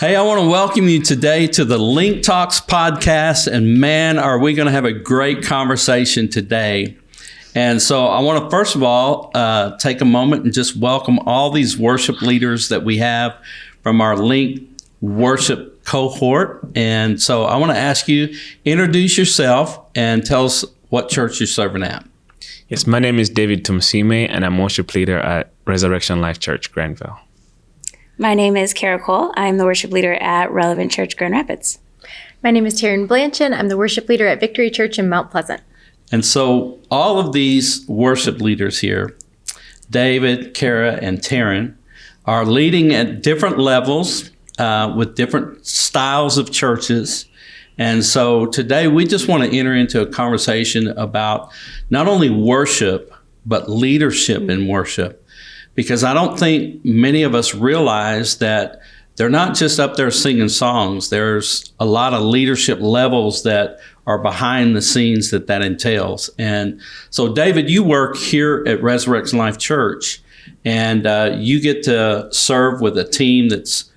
Hey, I want to welcome you today to the LINC Talks Podcast. And man, are we going to have a great conversation today. And so I want to, first of all, take a moment and just welcome all these worship leaders that we have from our LINC worship cohort. And so I want to ask you, introduce yourself and tell us what church you're serving at. Yes, my name is David Tumusiime, and I'm worship leader at Resurrection Life Church, Granville. My name is Kara Cole. I'm the worship leader at Relevant Church, Grand Rapids. My name is Taryn Blanshan. I'm the worship leader at Victory Church in Mount Pleasant. And so all of these worship leaders here, David, Kara, and Taryn, are leading at different levels with different styles of churches. And so today we just want to enter into a conversation about not only worship, but leadership in worship. Because I don't think many of us realize that they're not just up there singing songs. There's a lot of leadership levels that are behind the scenes that entails. And so, David, you work here at Resurrection Life Church, and you get to serve with a team that's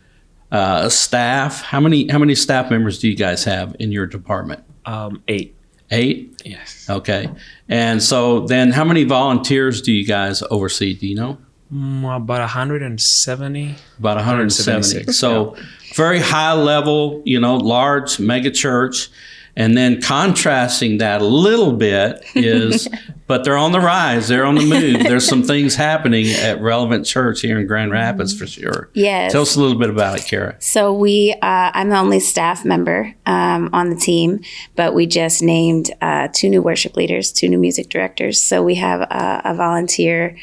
a staff. How many staff members do you guys have in your department? 8. 8? Yes. Okay. And so then how many volunteers do you guys oversee? Do you know? About 170. About 170. So very high level, large mega church. And then contrasting that a little bit is, but they're on the rise, they're on the move. There's some things happening at Relevant Church here in Grand Rapids for sure. Yes. Tell us a little bit about it, Kara. So I'm the only staff member on the team, but we just named 2 new worship leaders, 2 new music directors. So we have a volunteer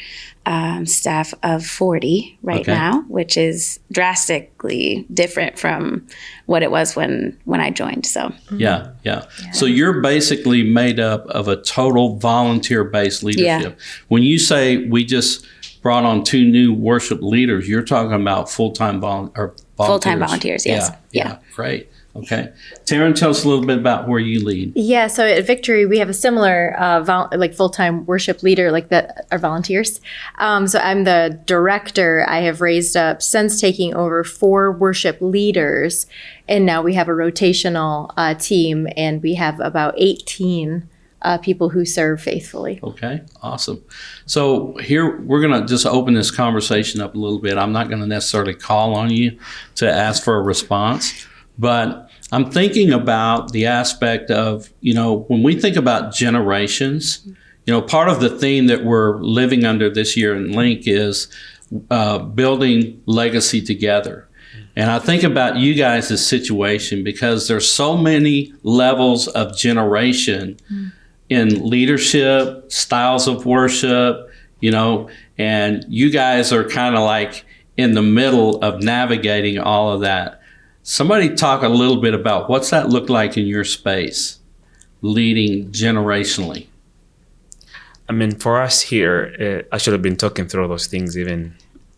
staff of 40 right now, which is drastically different from what it was when I joined. So yeah. So you're basically made up of a total volunteer-based leadership. Yeah. When you say we just brought on 2 new worship leaders, you're talking about full-time volunteers. Full-time volunteers, yes. Yeah. Great. Okay. Taryn, tell us a little bit about where you lead. Yeah, so at Victory, we have a similar full-time worship leader like that are volunteers. So I'm the director. I have raised up, since taking over, 4 worship leaders, and now we have a rotational team, and we have about 18 people who serve faithfully. Okay, awesome. So here, we're going to just open this conversation up a little bit. I'm not going to necessarily call on you to ask for a response. But I'm thinking about the aspect of, when we think about generations, part of the theme that we're living under this year in LINC is building legacy together. And I think about you guys' situation because there's so many levels of generation in leadership, styles of worship, and you guys are kind of like in the middle of navigating all of that. Somebody talk a little bit about what's that look like in your space, leading generationally? I mean, for us here, I should have been talking through those things even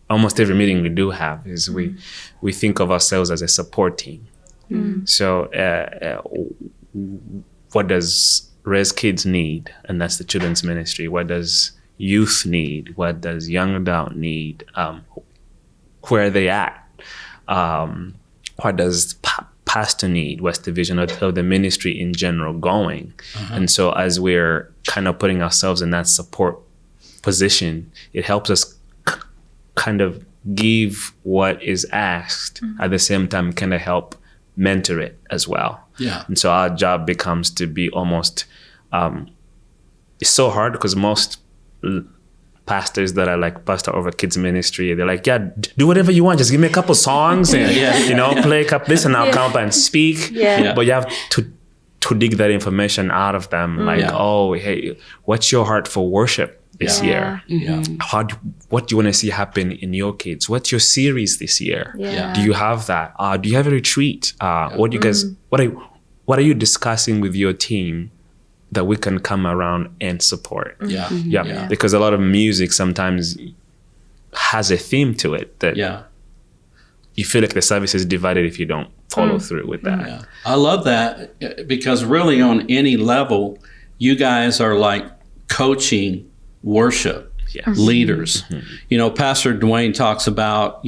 almost every meeting we do have is we think of ourselves as a support team. So what does Res Kids need? And that's the children's ministry. What does youth need? What does young adult need? Where are they at? What does pastor need? What's the vision of the ministry in general going? And so as we're kind of putting ourselves in that support position, it helps us kind of give what is asked, at the same time kind of help mentor it as well. Yeah. And so our job becomes to be almost, it's so hard because most pastors that are like pastor over kids ministry, they're like, yeah, do whatever you want. Just give me a couple songs and, play a couple this and I'll come up and speak. But you have to dig that information out of them. Oh, hey, what's your heart for worship this year? What do you want to see happen in your kids? What's your series this year? Do you have that? Do you have a retreat? What do you guys, what are you discussing with your team that we can come around and support? Because a lot of music sometimes has a theme to it that you feel like the service is divided if you don't follow through with that. I love that because really on any level, you guys are like coaching worship leaders. Pastor Dwayne talks about,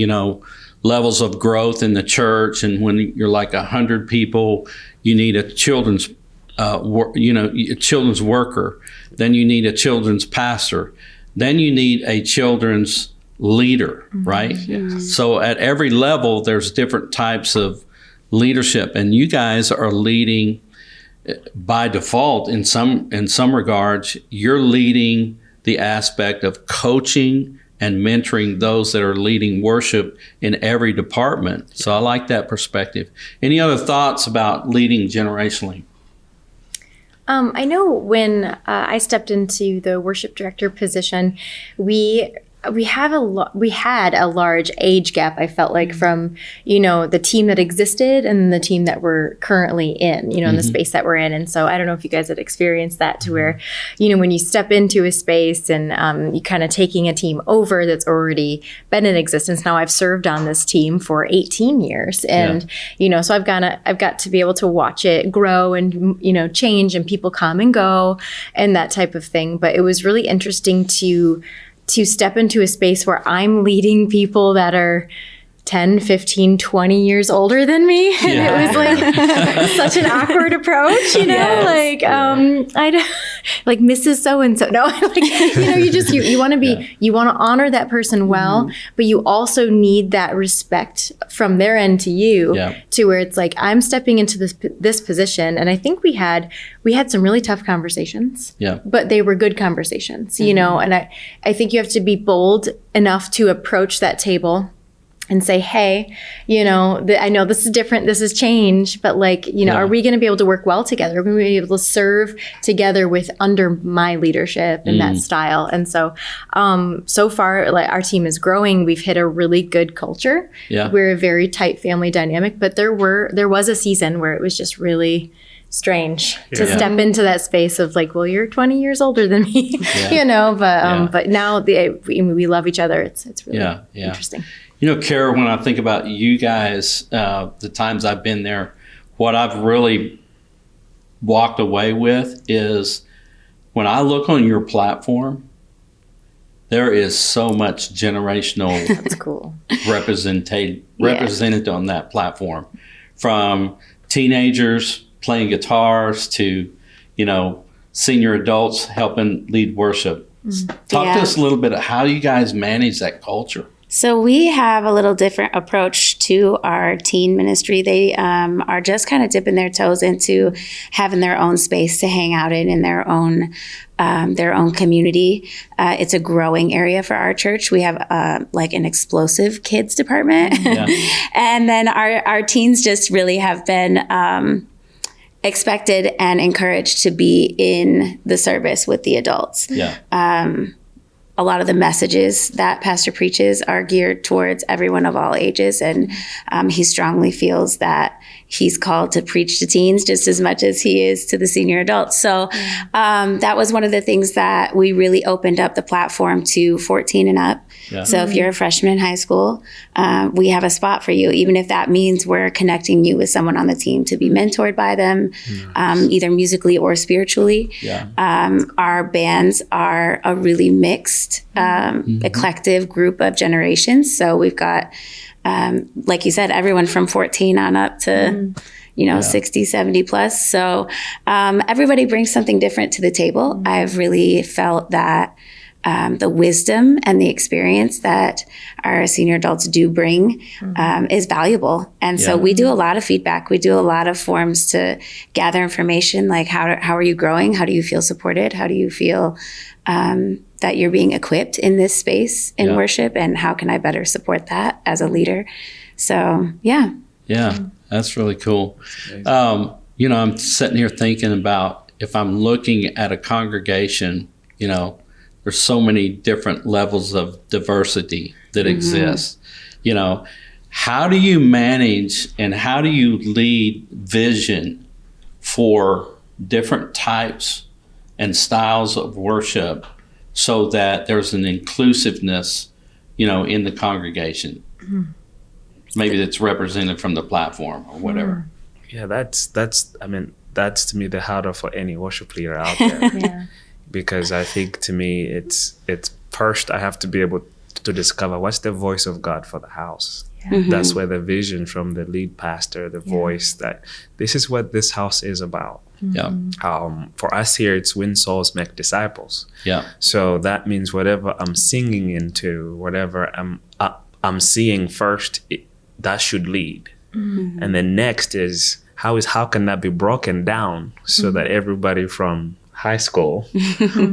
levels of growth in the church, and when you're like 100 people, you need a children's a children's worker, then you need a children's pastor, then you need a children's leader, right? Yes. So at every level, there's different types of leadership, and you guys are leading by default in some regards. You're leading the aspect of coaching and mentoring those that are leading worship in every department. So I like that perspective. Any other thoughts about leading generationally? I know when I stepped into the worship director position, we had a large age gap, I felt like, from, the team that existed and the team that we're currently in, in the space that we're in. And so I don't know if you guys had experienced that, to where, when you step into a space and you kind of taking a team over that's already been in existence. Now I've served on this team for 18 years, and, so I've got to be able to watch it grow and, change, and people come and go and that type of thing. But it was really interesting to step into a space where I'm leading people that are 10, 15, 20 years older than me. And it was like such an awkward approach, like Mrs. So-and-so. No, you want to be, you want to honor that person well, but you also need that respect from their end to you, to where it's like, I'm stepping into this position. And I think we had some really tough conversations, but they were good conversations, and I think you have to be bold enough to approach that table and say, hey, I know this is different, this is change, but are we going to be able to work well together? Are we going to be able to serve together under my leadership and that style? And so, so far, our team is growing. We've hit a really good culture. Yeah. We're a very tight family dynamic, but there was a season where it was just really strange to step into that space of you're 20 years older than me, but now we love each other. It's really interesting. Kara, when I think about you guys, the times I've been there, what I've really walked away with is when I look on your platform, there is so much generational That's cool. represented on that platform, from teenagers playing guitars to, senior adults helping lead worship. Talk to us a little bit of how you guys manage that culture. So we have a little different approach to our teen ministry. They are just kind of dipping their toes into having their own space to hang out in their own community. It's a growing area for our church. We have an explosive kids department. And then our teens just really have been expected and encouraged to be in the service with the adults. A lot of the messages that Pastor preaches are geared towards everyone of all ages. And he strongly feels that he's called to preach to teens just as much as he is to the senior adults. So that was one of the things that we really opened up the platform to 14 and up. So if you're a freshman in high school, we have a spot for you, even if that means we're connecting you with someone on the team to be mentored by them, either musically or spiritually. Our bands are a really mixed, eclectic group of generations. So we've got, like you said, everyone from 14 on up to 60, 70 plus. So everybody brings something different to the table. I've really felt that the wisdom and the experience that our senior adults do bring is valuable. And so we do a lot of feedback. We do a lot of forums to gather information, like how are you growing? How do you feel supported? How do you feel that you're being equipped in this space in worship? And how can I better support that as a leader? So, Yeah, that's really cool. I'm sitting here thinking about, if I'm looking at a congregation, there's so many different levels of diversity that exist. How do you manage and how do you lead vision for different types and styles of worship so that there's an inclusiveness, in the congregation? Maybe that's represented from the platform or whatever. Yeah, that's to me the harder for any worship leader out there. Because I think, to me, it's first I have to be able to discover what's the voice of God for the house. That's where the vision from the lead pastor, the voice, that this is what this house is about. Yeah. For us here, it's win souls, make disciples. Yeah. So that means whatever I'm singing into, whatever I'm seeing first, that should lead. And then next is how can that be broken down so that everybody from high school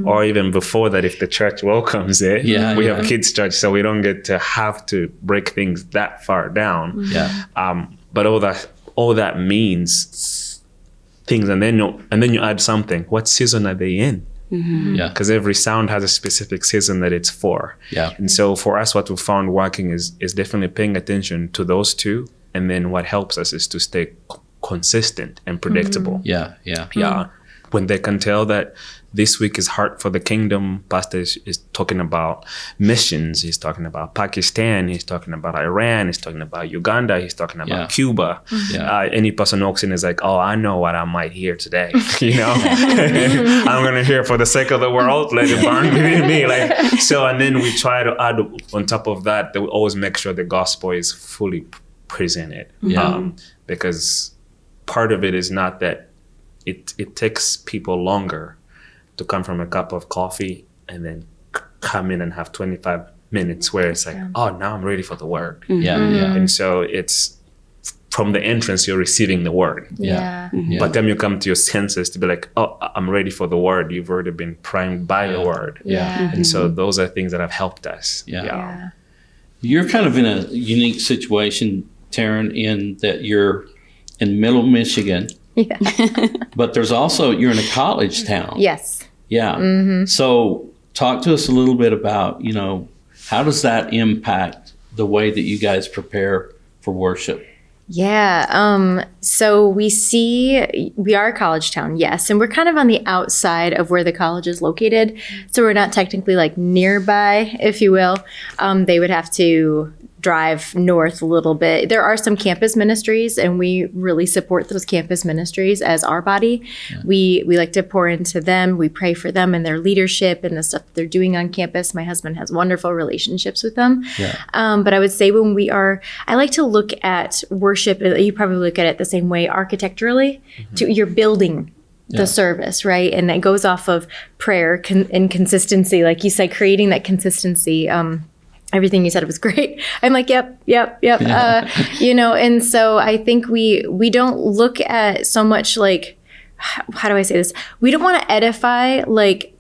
or even before that, if the church welcomes it, we have kids church, so we don't get to have to break things that far down. But all that means things, and then you add something. What season are they in? Because every sound has a specific season that it's for. And so for us, what we found working is definitely paying attention to those two, and then what helps us is to stay consistent and predictable. When they can tell that this week is Heart for the Kingdom, Pastor is talking about missions, he's talking about Pakistan, he's talking about Iran, he's talking about Uganda, he's talking about Cuba. Any person walks in is like, oh, I know what I might hear today. I'm going to hear for the sake of the world, let it burn within me. And then we try to add on top of that we always make sure the gospel is fully presented. Because part of it is not that it takes people longer to come from a cup of coffee and then come in and have 25 minutes where it's like, oh, now I'm ready for the word. And so it's from the entrance, you're receiving the word. But then you come to your senses to be like, oh, I'm ready for the word. You've already been primed by the word. And so those are things that have helped us. You're kind of in a unique situation, Taryn, in that you're in Middle Michigan. But there's also, you're in a college town. So talk to us a little bit about, how does that impact the way that you guys prepare for worship? So we are a college town, yes, and we're kind of on the outside of where the college is located. So we're not technically nearby, if you will. They would have to drive north a little bit. There are some campus ministries, and we really support those campus ministries as our body. We like to pour into them. We pray for them and their leadership and the stuff that they're doing on campus. My husband has wonderful relationships with them. But I would say I like to look at worship, you probably look at it the same way architecturally, you're building the service, right? And that goes off of prayer and consistency. Like you said, creating that consistency. Everything you said was great. I'm like, yep. And so I think we don't look at so much how do I say this? We don't want to edify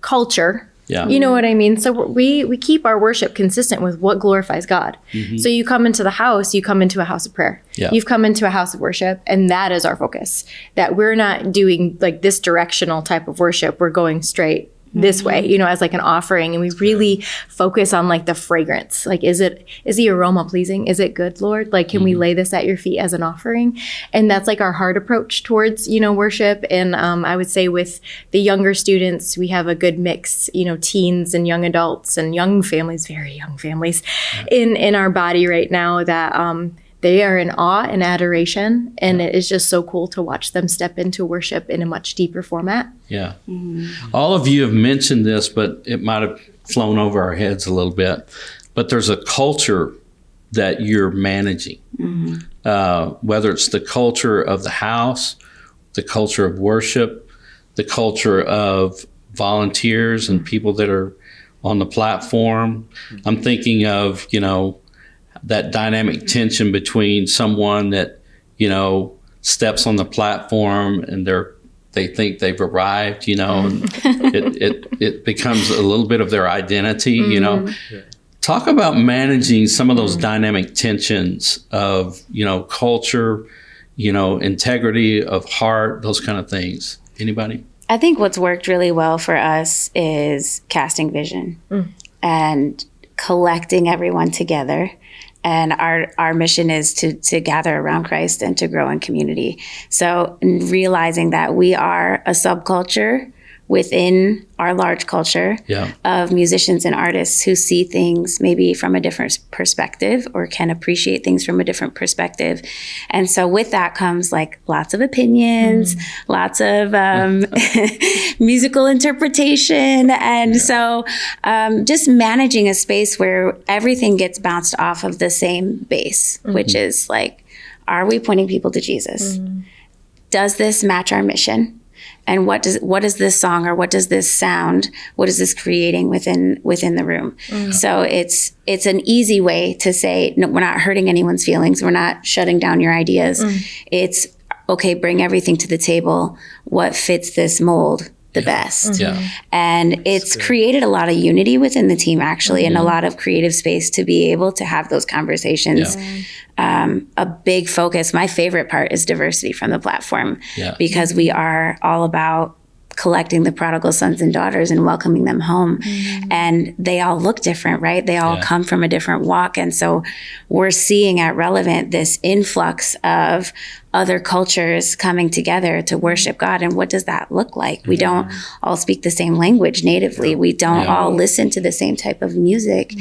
culture. You know what I mean? So we keep our worship consistent with what glorifies God. So you come into the house, you come into a house of prayer. You've come into a house of worship, and that is our focus. That we're not doing this directional type of worship. We're going straight this way, as an offering. And we really focus on the fragrance. Is the aroma pleasing? Is it good, Lord? Can we lay this at your feet as an offering? And that's our heart approach towards, worship. And I would say with the younger students, we have a good mix, teens and young adults and young families, very young families in our body right now that, they are in awe and adoration, and it is just so cool to watch them step into worship in a much deeper format. All of you have mentioned this, but it might have flown over our heads a little bit. But there's a culture that you're managing, whether it's the culture of the house, the culture of worship, the culture of volunteers and people that are on the platform. I'm thinking of, that dynamic tension between someone that, steps on the platform and they think they've arrived, and it becomes a little bit of their identity, Talk about managing some of those dynamic tensions of, culture, integrity of heart, those kind of things. Anybody? I think what's worked really well for us is casting vision and collecting everyone together. And our mission is to gather around Christ and to grow in community. So realizing that we are a subculture within our large culture of musicians and artists who see things maybe from a different perspective or can appreciate things from a different perspective. And so with that comes like lots of opinions, lots of musical interpretation. And so just managing a space where everything gets bounced off of the same base, which is like, are we pointing people to Jesus? Does this match our mission? And what is this song, or what does this sound, what is this creating within the room? So it's an easy way to say, no, we're not hurting anyone's feelings. We're not shutting down your ideas. It's okay, bring everything to the table. What fits this mold the best? And it's created a lot of unity within the team, actually, and a lot of creative space to be able to have those conversations. A big focus, my favorite part, is diversity from the platform, because we are all about collecting the prodigal sons and daughters and welcoming them home. And they all look different, right? They all come from a different walk. And so we're seeing at Relevant this influx of other cultures coming together to worship God. And what does that look like? We don't all speak the same language natively. We don't all listen to the same type of music.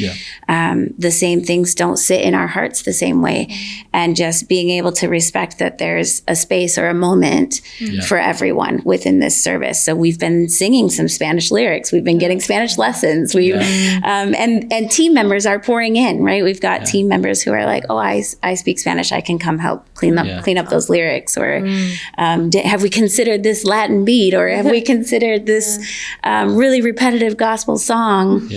The same things don't sit in our hearts the same way. And just being able to respect that there's a space or a moment for everyone within this service. So we've been singing some Spanish lyrics. We've been getting Spanish lessons. We've and team members are pouring in, right? We've got team members who are like, oh, I speak Spanish. I can come help clean up those lyrics. Or have we considered this Latin beat? Or have we considered this really repetitive gospel song?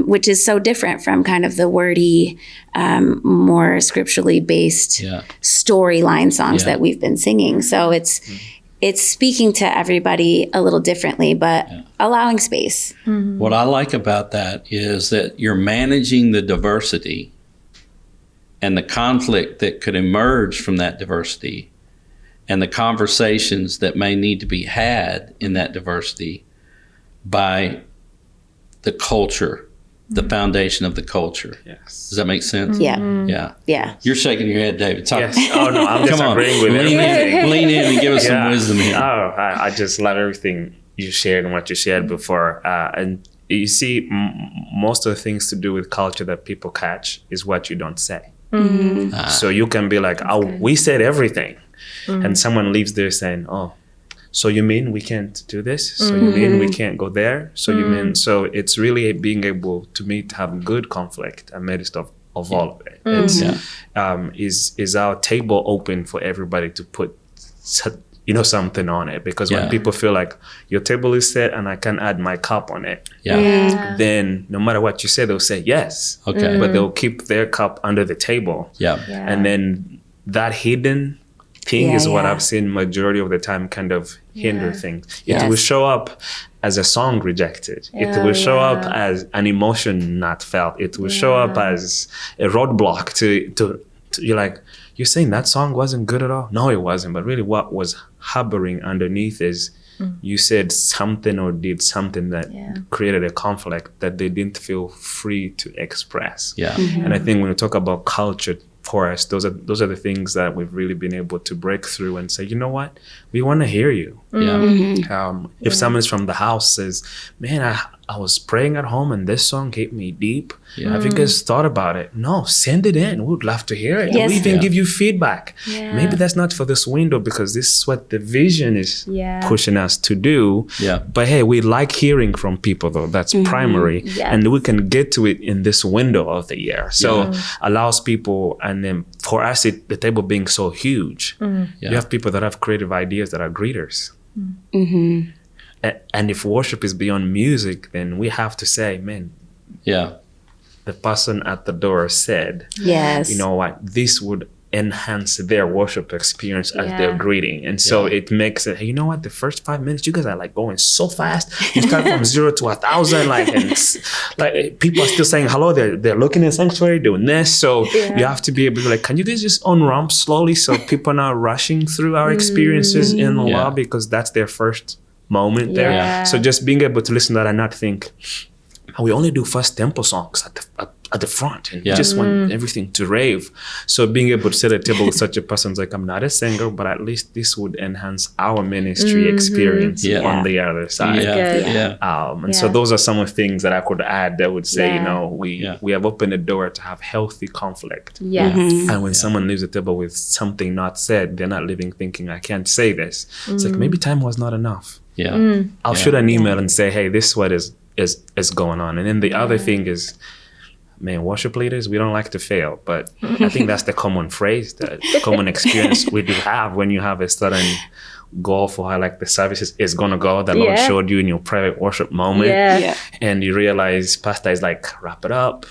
Which is so different from kind of the wordy, more scripturally based storyline songs that we've been singing. So it's speaking to everybody a little differently, but allowing space. What I like about that is that you're managing the diversity and the conflict that could emerge from that diversity, and the conversations that may need to be had in that diversity by the culture, the foundation of the culture. Does that make sense? Yeah. You're shaking your head, David. Talk. Yes. Oh no, I'm just Come on. agreeing with everything. Lean in and give us some wisdom here. Oh, I just love everything you shared and what you shared before. And you see, most of the things to do with culture that people catch is what you don't say. So you can be like, oh, we said everything. And someone leaves there saying, oh, so you mean we can't do this? So you mean we can't go there? So you mean, so it's really being able to meet, have good conflict amidst of all of it. It's, is our table open for everybody to put something on it? Because when people feel like your table is set and I can add my cup on it, then no matter what you say, they'll say yes. But they'll keep their cup under the table. And then that hidden thing is what I've seen majority of the time kind of hinder things. It will show up as a song rejected. It will show up as an emotion not felt. It will show up as a roadblock to you're like, you're saying that song wasn't good at all? No, it wasn't. But really what was harboring underneath is you said something or did something that created a conflict that they didn't feel free to express. And I think when we talk about culture, for us, those are the things that we've really been able to break through and say, you know what, we want to hear you. If someone's from the house says, man, I was praying at home and this song hit me deep. Have you guys thought about it? No, send it in. We would love to hear it. We'll even give you feedback. Maybe that's not for this window because this is what the vision is pushing us to do. But hey, we like hearing from people though. That's primary. And we can get to it in this window of the year. So allows people, and then for us, the table being so huge, you have people that have creative ideas that are greeters. And if worship is beyond music, then we have to say, man, the person at the door said, you know what, this would enhance their worship experience as they're greeting. And so it makes it, hey, you know what, the first 5 minutes, you guys are like going so fast. You start from 0 to 1,000, like people are still saying hello. They're looking in the sanctuary, doing this. So you have to be able to like, can you guys just unramp slowly so people are not rushing through our experiences in the lobby because that's their first moment there. So just being able to listen to that and not think, we only do first tempo songs at at the front, and you just want everything to rave. So being able to sit at a table with such a person's like, I'm not a singer, but at least this would enhance our ministry experience on the other side. So those are some of the things that I could add that would say, we have opened the door to have healthy conflict. And when someone leaves the table with something not said, they're not leaving thinking, I can't say this. It's like, maybe time was not enough. I'll shoot an email and say, hey, this is what is going on. And then the other thing is, man, worship leaders, we don't like to fail, but I think that's the common phrase, the common experience we do have when you have a certain goal for how like the service is going to go that Lord showed you in your private worship moment, and you realize pastor is like, wrap it up.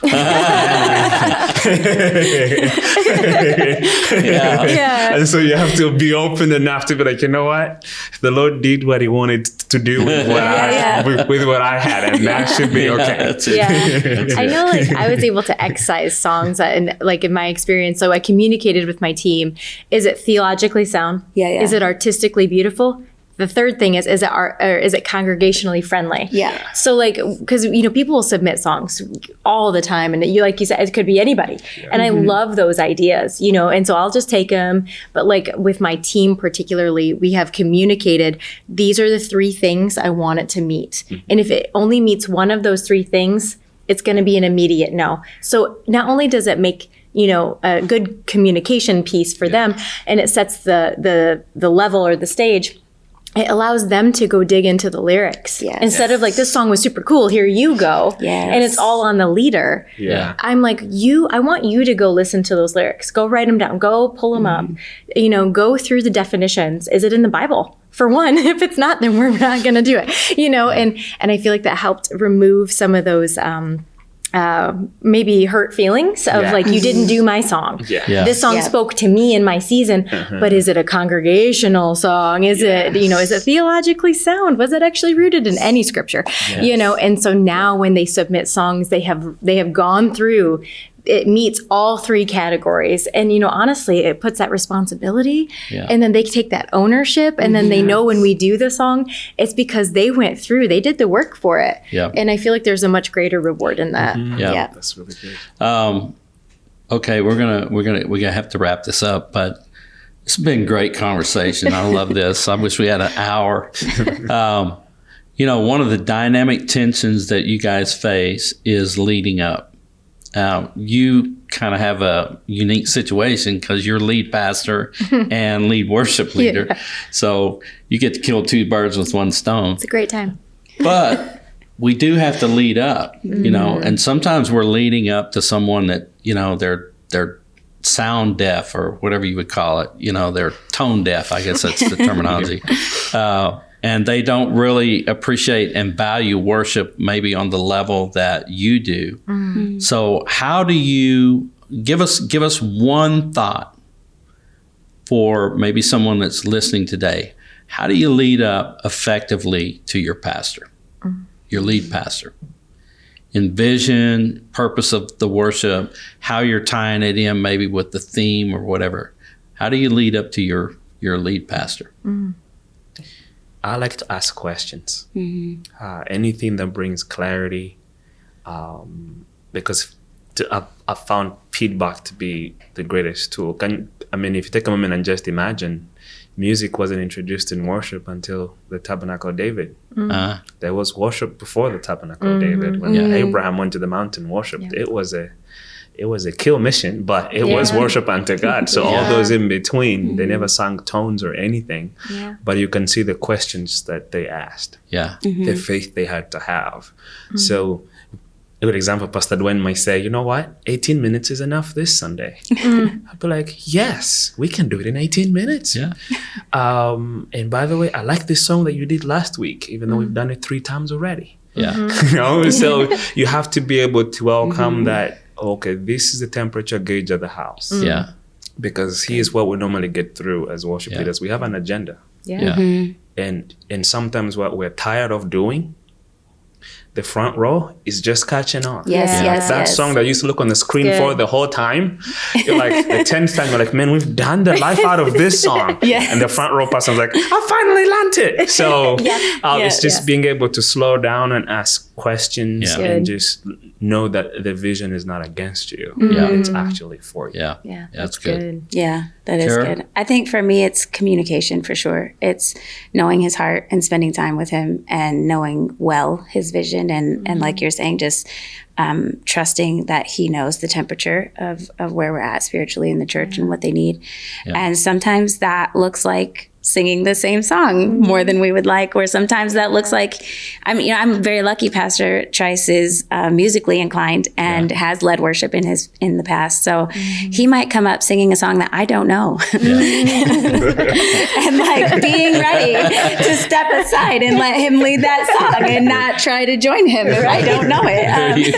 And so you have to be open enough to be like, you know what, the Lord did what he wanted to do with what I had, and that should be okay. I know, like, I was able to excise songs and like in my experience, so I communicated with my team, is it theologically sound? Is it artistically beautiful? The third thing is it congregationally friendly? So like, because people will submit songs all the time, and like you said, it could be anybody, and I love those ideas, and so I'll just take them. But like with my team particularly, we have communicated, these are the 3 things I want it to meet, and if it only meets one of those 3 things, it's going to be an immediate no. So not only does it make a good communication piece for them, and it sets the level or the stage, it allows them to go dig into the lyrics instead of like, this song was super cool, here you go. And it's all on the leader. I'm like, I want you to go listen to those lyrics, go write them down, go pull them up, go through the definitions. Is it in the Bible? For one, if it's not, then we're not going to do it, and I feel like that helped remove some of those maybe hurt feelings of like, you didn't do my song. This song spoke to me in my season, but is it a congregational song? Is it, is it theologically sound? Was it actually rooted in any scripture? And so now when they submit songs, they have gone through, it meets all 3 categories. And, honestly, it puts that responsibility, and then they take that ownership, and then they know when we do the song, it's because they went through, they did the work for it. And I feel like there's a much greater reward in that. That's really good. Okay, we're gonna have to wrap this up, but it's been a great conversation. I love this. I wish we had an hour. One of the dynamic tensions that you guys face is leading up. You kind of have a unique situation because you're lead pastor and lead worship leader. So you get to kill 2 birds with 1 stone. It's a great time. But we do have to lead up, and sometimes we're leading up to someone that, they're sound deaf or whatever you would call it. They're tone deaf. I guess that's the terminology. And they don't really appreciate and value worship maybe on the level that you do. So how do you give us one thought for maybe someone that's listening today? How do you lead up effectively to your pastor, your lead pastor? Envision, purpose of the worship, how you're tying it in maybe with the theme or whatever. How do you lead up to your lead pastor? I like to ask questions. Anything that brings clarity, because I've found feedback to be the greatest tool. If you take a moment and just imagine, music wasn't introduced in worship until the Tabernacle of David. There was worship before the Tabernacle of David. When Abraham went to the mountain, worshiped. It was a kill mission, but it was worship unto God. So all those in between, they never sang tones or anything. But you can see the questions that they asked, the faith they had to have. So a good example, Pastor Dwayne might say, you know what, 18 minutes is enough this Sunday. I'd be like, yes, we can do it in 18 minutes. And by the way, I like this song that you did last week, even though we've done it 3 times already. So you have to be able to welcome that. Okay, this is the temperature gauge of the house. Because here's what we normally get through as worship leaders. We have an agenda. And sometimes what we're tired of doing, the front row is just catching on. That song that used to look on the screen for the whole time, you're like, the 10th time, you're like, man, we've done the life out of this song. And the front row person's like, I finally learned it. So it's just being able to slow down and ask questions and just know that the vision is not against you. Yeah. It's actually for you. Yeah. Yeah, That's good. Yeah, that is Tara? good. I think for me, it's communication for sure. It's knowing his heart and spending time with him and knowing well his vision. And like you're saying, just trusting that he knows the temperature of where we're at spiritually in the church and what they need. Yeah. And sometimes that looks like singing the same song more than we would like, or sometimes that looks like, I'm very lucky. Pastor Trice is musically inclined and has led worship in the past. So he might come up singing a song that I don't know, and like being ready to step aside and let him lead that song and not try to join him if I don't know it. There you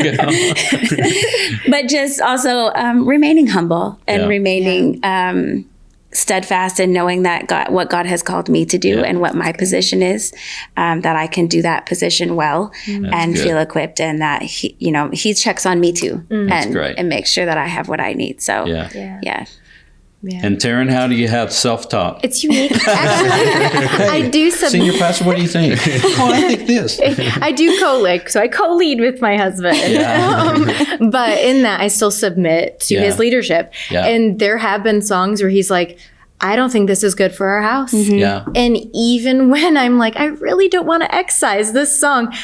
go. But just also remaining humble and Yeah. remaining steadfast and knowing that what God has called me to do and what my position is, that I can do that position well and good. feel equipped, and that he checks on me too That's great. and makes sure that I have what I need. So Yeah. yeah. And Taryn, how do you have self-talk? It's unique. Actually, I do Senior pastor, what do you think? Oh, I think this. I do co-lick, so I co-lead with my husband. Yeah. But in that, I still submit to his leadership. Yeah. And there have been songs where he's like, I don't think this is good for our house. Yeah. And even when I'm like, I really don't want to excise this song,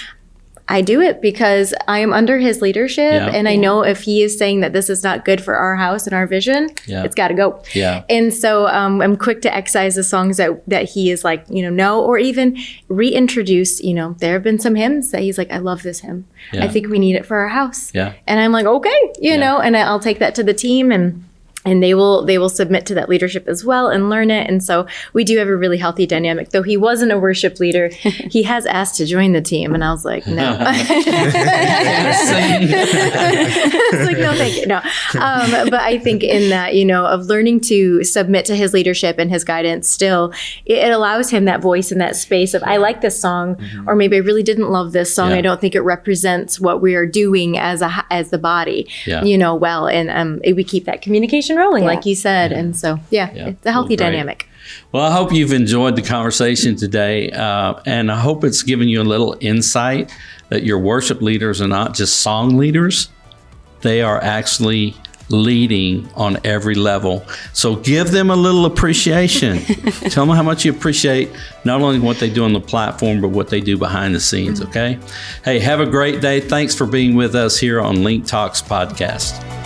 I do it because I am under his leadership. Yeah. And I know if he is saying that this is not good for our house and our vision, it's got to go. Yeah. And so I'm quick to excise the songs that he is like, no, or even reintroduce, there have been some hymns that he's like, I love this hymn. Yeah. I think we need it for our house. Yeah. And I'm like, okay, and I'll take that to the team and they will submit to that leadership as well and learn it. And so we do have a really healthy dynamic. Though he wasn't a worship leader, he has asked to join the team. And I was like, no. It's like, no, thank you. No. But I think in that, of learning to submit to his leadership and his guidance still, it allows him that voice in that space of, I like this song, or maybe I really didn't love this song. Yeah. I don't think it represents what we are doing as the body, well. And we keep that communication rolling, like you said. And so, it's a healthy Well, great. dynamic. Well, I hope you've enjoyed the conversation today, and I hope it's given you a little insight that your worship leaders are not just song leaders. They are actually leading on every level. So give them a little appreciation. Tell them how much you appreciate not only what they do on the platform, but what they do behind the scenes, okay? Hey, have a great day. Thanks for being with us here on LINC Talks Podcast.